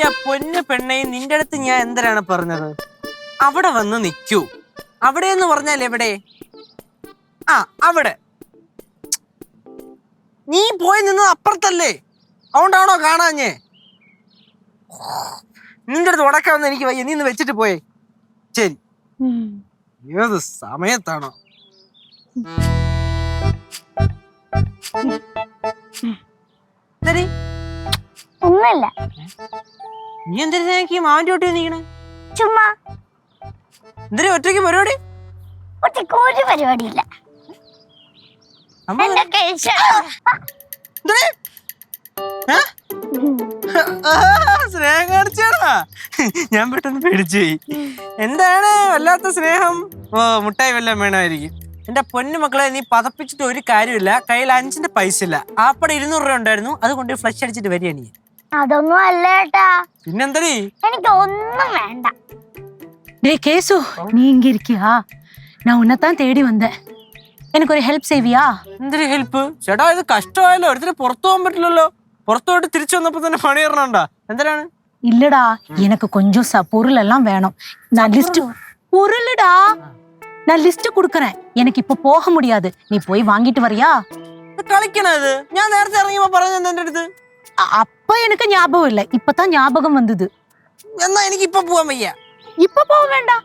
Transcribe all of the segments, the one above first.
എന്റെ പൊന്നു പെണ്ണെ, നിന്റെ അടുത്ത് ഞാൻ എന്തിനാണ് പറഞ്ഞത്? അവിടെ വന്ന് നിൽക്കൂ. അവിടെ എന്ന് പറഞ്ഞാൽ എവിടെ? ആ അവിടെ. നീ പോയി നിന്നത് അപ്പുറത്തല്ലേ, അതുകൊണ്ടാണോ കാണാഞ്ഞേ? നിന്റെ അടുത്ത് ഉടക്കാമെന്ന് എനിക്ക് വയ്യ, നീ ഇന്ന് വെച്ചിട്ട് പോയേ. ശരി, ഏത് സമയത്താണോ? ഒന്നുമില്ല. നീ എന്തിനാ മാവന്റെ ഒട്ടി നീക്കണേ? ചുമ്മാ. എന്തിനാ ഒറ്റയ്ക്ക് പരിപാടി? ഒറ്റയ്ക്ക് ഒരു പരിപാടിയില്ല. സ്നേഹം കാണിച്ചാടാ, ഞാൻ പെട്ടെന്ന് പേടിച്ചു. എന്താണ് വല്ലാത്ത സ്നേഹം? ഓ, മുട്ടായി വല്ലതും വേണമായിരിക്കും. എന്റെ പൊന്നു മക്കളെ, നീ പതപ്പിച്ചിട്ട് ഒരു കാര്യമില്ല. കയ്യിൽ 5 പൈസ ഇല്ല. ആപ്പടെ 200 രൂപ ഉണ്ടായിരുന്നു, അതുകൊണ്ട് ഫ്ലഷ് അടിച്ചിട്ട് വരിക നീ. അതൊന്നും അല്ല ഏട്ടാ. പിന്നെന്തരീ? എനിക്ക് ഒന്നും വേണ്ട. டேய் கேசு, நீ இங்க இருக்கியா? நான் உன்னைத்தான் தேடி வந்தேன். எனக்கு ஒரு ஹெல்ப் செய்வியா? എന്തൊരു ഹെൽപ്പ്? ചേട്ടാ, ഇത് കഷ്ടമായല്ലോ. ഒരുത്തിന് പുറത്തു പോകാൻ പറ്റില്ലല്ലോ. പുറത്തു പോയിട്ട് തിരിച്ചു വന്നപ്പോ തന്നെ പണി ഇറങ്ങണ്ട. എന്തിനാണ്? இல்லடா, எனக்கு கொஞ்சம் பொருள் எல்லாம் வேணும். நான் லிஸ்ட் பொருள்டா, நான் லிஸ்ட் குடுக்கறேன். எனக்கு இப்ப போக முடியாது. நீ போய் வாங்கிட்டு வரியா? കളിക്കണത് ഞാൻ നേരത്തെ ഇറങ്ങിയപ്പോ പറഞ്ഞു എന്റെ അടുത്ത്. அப்ப எனக்கு ஞாபகம் இல்ல, இப்பதான் ஞாபகம் வந்தது. എന്നാ എനിക്ക് ഇപ്പൊ പോവാൻ വയ്യ. இப்ப போக வேண்டாம்,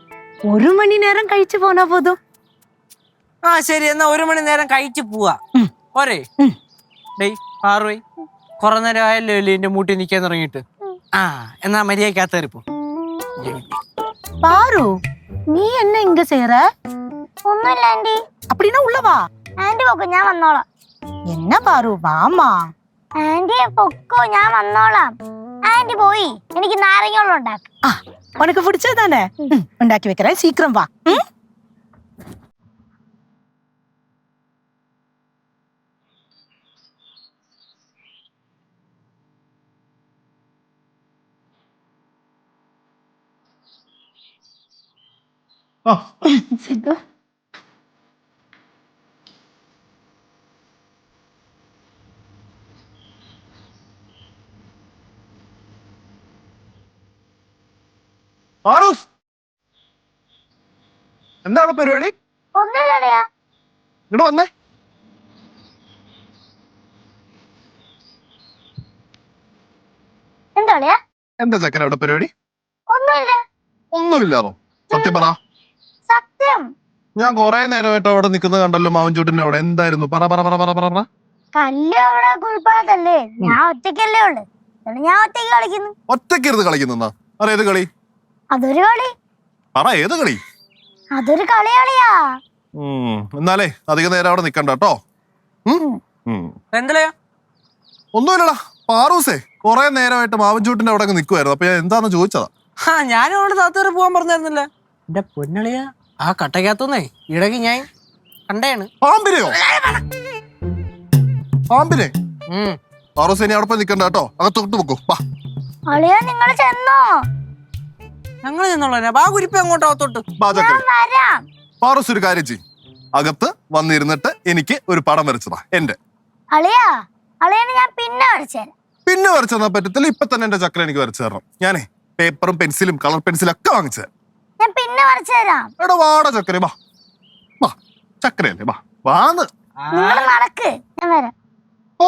1 மணி நேரம் கழிச்சு போனா போதும். ആ ശരി, എന്നാ 1 മണി നേരം കഴിച്ചു പോവാ. പോരെ? ഡേയ് പാറുവേ, കുറെ നേരം ആയല്ലോ അല്ലേ എന്റെ മൂട്ടി നിക്കാൻ തുടങ്ങിയിട്ട്. ആ, എന്നാ മര്യാദക്കകത്തേറിപ്പോ. பாரு, நீ என்ன இங்க செய்யற? ഒന്നുമില്ല ആന്റി. அப்படின்னா உள்ள வா. ആന്റി പൊക്കോ, ഞാൻ വന്നോളാം. என்ன பாரு, வாமா. ആന്റി പൊക്കോ, ഞാൻ വന്നോളാം. ആന്റി പോയി എനിക്ക് നാരങ്ങ ഉണ്ടാക്കും. உனக்கு பிடிச்சதானே? உண்டாக்கி வைக்கிறேன், சீக்கிரம் வா. സിദ്ധു, എന്താണ് പരിപാടി? ഒന്നുമില്ലടയാ. ഇങ്ങോട്ട് വന്നേ. എന്താ എന്താ ചക്കര അവിടെ പരിപാടി? ഒന്നുമില്ല. ഒന്നുമില്ലാന്നോ? സത്യം പറ. സത്യം. ഞാൻ കൊറേ നേരമായിട്ട് അവിടെ നിൽക്കുന്നത് കണ്ടല്ലോ, മാവൻചൂട്ടിന്റെ അവിടെ. എന്തായിരുന്നു? പറ പറ പറ പറ പറ. കല്ല് അവിടെ കുളിപ്പാടത്തല്ലേ, ഞാൻ ഒറ്റയ്ക്കല്ലേ ഉള്ളു. ഞാൻ ഒറ്റയ്ക്ക് കളിക്കുന്നു. ഒറ്റയ്ക്ക് ഇരുന്ന് കളിക്കുന്ന? പറ, ഏത് കളി? അതൊരു കളി. പറ, ഏത് കളി? അതൊരു കളിയാ. എന്നാലേ അധികം നേരം അവിടെ നിക്കണ്ട കേട്ടോ. എന്തിനാ? ഒന്നുമില്ലടാ പാറൂസേ, കൊറേ നേരമായിട്ട് മാവൻചൂട്ടിന്റെ അവിടെ നിക്കുവായിരുന്നു. അപ്പൊ ഞാൻ എന്താന്ന് ചോദിച്ചതാ. ഞാനും അവിടെ താത്തേറി പോവാൻ പറഞ്ഞായിരുന്നില്ല. എന്റെ പൊന്നളിയാ, ആ കട്ടക്കകത്തുനിന്നേ ഇടകി ഞാൻ കണ്ടേണ്. പാമ്പിനെയോ? പാമ്പിനെ? പാറൂസേ, ഇനി അവിടെ പോയി നിക്കണ്ട കേട്ടോ, അകത്തോട്ട് വെക്കൂ. അളിയാ, നിങ്ങൾ ചെന്നോ? ഞങ്ങൾ ചെന്നോളാം. ബാ കുരിപ്പ് അങ്ങോട്ടോ അകത്തോട്ട്. പാറൂസ് ഒരു കാര്യം ചെയ്യും, അകത്ത് വന്നിരുന്നിട്ട് എനിക്ക് ഒരു പടം വരച്ചതാ എന്റെ. അളിയാ, അളിയനെ ഞാൻ പിന്നെ വരച്ചുതരാം. പിന്നെ വരച്ചു തന്നാ പറ്റത്തില്ല, ഇപ്പൊ തന്നെ എന്റെ ചക്കര എനിക്ക് വരച്ചു തരണം. ഞാനേ പേപ്പറും പെൻസിലും കളർ പെൻസിലും ഒക്കെ വാങ്ങിച്ചു തരാം. ഞാൻ പിന്നെ വരച്ചുതരാം. എടാ വാടാ ചക്കര, വാ വാ, ചക്കരയല്ലേ, വാ വാന്ന്. നിങ്ങൾ നടക്ക്, ഞാൻ വരാം.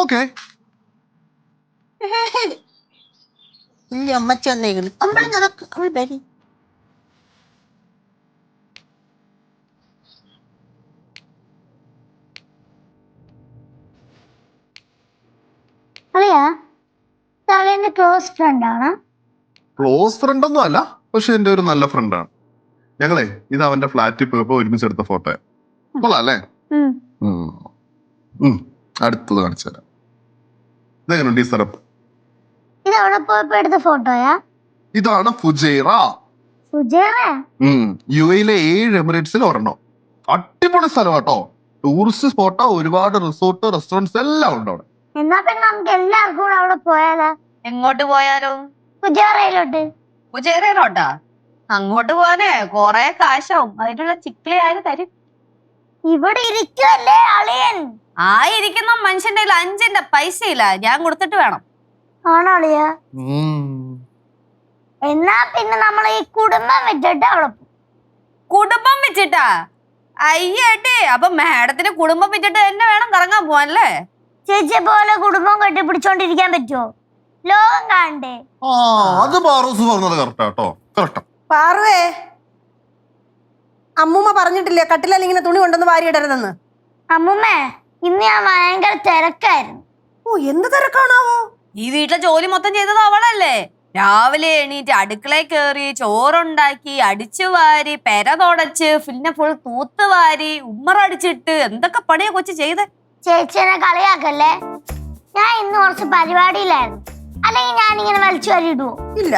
ഓക്കെ. അമ്മച്ചി വന്നേക്കണ്. അമ്മ നടക്ക്, അവൾ വരി. അളിയാ, അളിയന്റെ ക്ലോസ് ഫ്രണ്ട് ആണ്. ക്ലോസ് ഫ്രണ്ട് ഒന്നും അല്ല, പക്ഷെ എന്റെ ഒരു നല്ല ഫ്രണ്ടാണ്. ഞങ്ങളെ ഇത് അവന്റെ ഫ്ലാറ്റിൽ പോയപ്പോ ഒരുമിച്ച് എടുത്ത ഫോട്ടോ. കൊള്ളാം അല്ലേ? അടുത്തത് കാണിച്ചു തരാം. ഇതെങ്ങനെയുണ്ട് ഈ സ്ഥലം? ഇത് അവിടെ പോയപ്പോ എടുത്ത ഫോട്ടോയാ? ഇതാണ് ഫുജൈറ. ഫുജൈറ? UAE-ലെ 7 എമിറേറ്റ്സിൽ ഒരെണ്ണം. അടിപൊളി സ്ഥലം കേട്ടോ. ടൂറിസ്റ്റ് സ്പോട്ടോ, ഒരുപാട് റിസോർട്ട്, റെസ്റ്റോറൻറ്റ്സ് എല്ലാം ഉണ്ട് അവിടെ. എന്നാ പിന്നെ നമുക്ക് എല്ലാവർക്കും കൂടെ അവിടെ പോയാലോ? എങ്ങോട്ട് പോയാലോ? ഫുജൈറയിലോട്ട്. ഫുജൈറയിലോട്ടാ? അങ്ങോട്ട് പോവാനേ കൊറേ കാശാവും. അതിനുള്ള ചിക്കിളി ആര് തരും? ഇവിടെ ഇരിക്കുവല്ലേ അളിയൻ. ഇരിക്കുന്ന മനുഷ്യന്റെ 5 പൈസ ഇല്ല, ഞാൻ കൊടുത്തിട്ട് വേണം. ആണോ അളിയാ? പിന്നെ നമ്മൾ ഈ കുടുംബം വിട്ടിട്ട് അവിടെ പോകും. കുടുംബം വെച്ചിട്ടാ? അയ്യേട്ടേ, അപ്പൊ മാഡത്തിന് കുടുംബം വെച്ചിട്ട് തന്നെ വേണം കറങ്ങാൻ പോവാനല്ലേ? ചേച്ചിയെ പോലെ കുടുംബം കെട്ടിപ്പിടിച്ചോണ്ടിരിക്കാൻ പറ്റുമോ? ലോകം കാണണ്ടേ? ആ അത് പാറൂസ് പറഞ്ഞത് കറക്റ്റാ കേട്ടോ, കറക്റ്റാ. പാറുവേ, അമ്മൂമ്മ പറഞ്ഞിട്ടില്ലേ കട്ടിലല്ല ഇങ്ങനെ തുണി കൊണ്ടൊന്ന് വാരിയിടരുതെന്ന്? അമ്മൂമ്മേ, ഇന്ന് ഞാൻ ഭയങ്കര തിരക്കായിരുന്നു. ഓ, എന്ത് തിരക്കാണാവോ? ഈ വീട്ടിലെ ജോലി മൊത്തം ചെയ്തത് അവളല്ലേ? രാവിലെ എണീറ്റ് അടുക്കളയിൽ കയറി ചോറുണ്ടാക്കി, അടിച്ചു വാരി, പെര തുടച്ച്, പിന്നെ ഫുൾ തൂത്തുവാരി, ഉമ്മറടിച്ചിട്ട് എന്തൊക്കെ പണിയാ കൊച്ചു ചെയ്തേ? ചേച്ചിനെ കളിയാക്കല്ലേ. ഞാൻ ഇന്ന് കുറച്ച് പരിപാടിയിലായിരുന്നു, അല്ലെങ്കിൽ ഞാനിങ്ങനെ വലിച്ചു വരിടുവോ? ഇല്ല,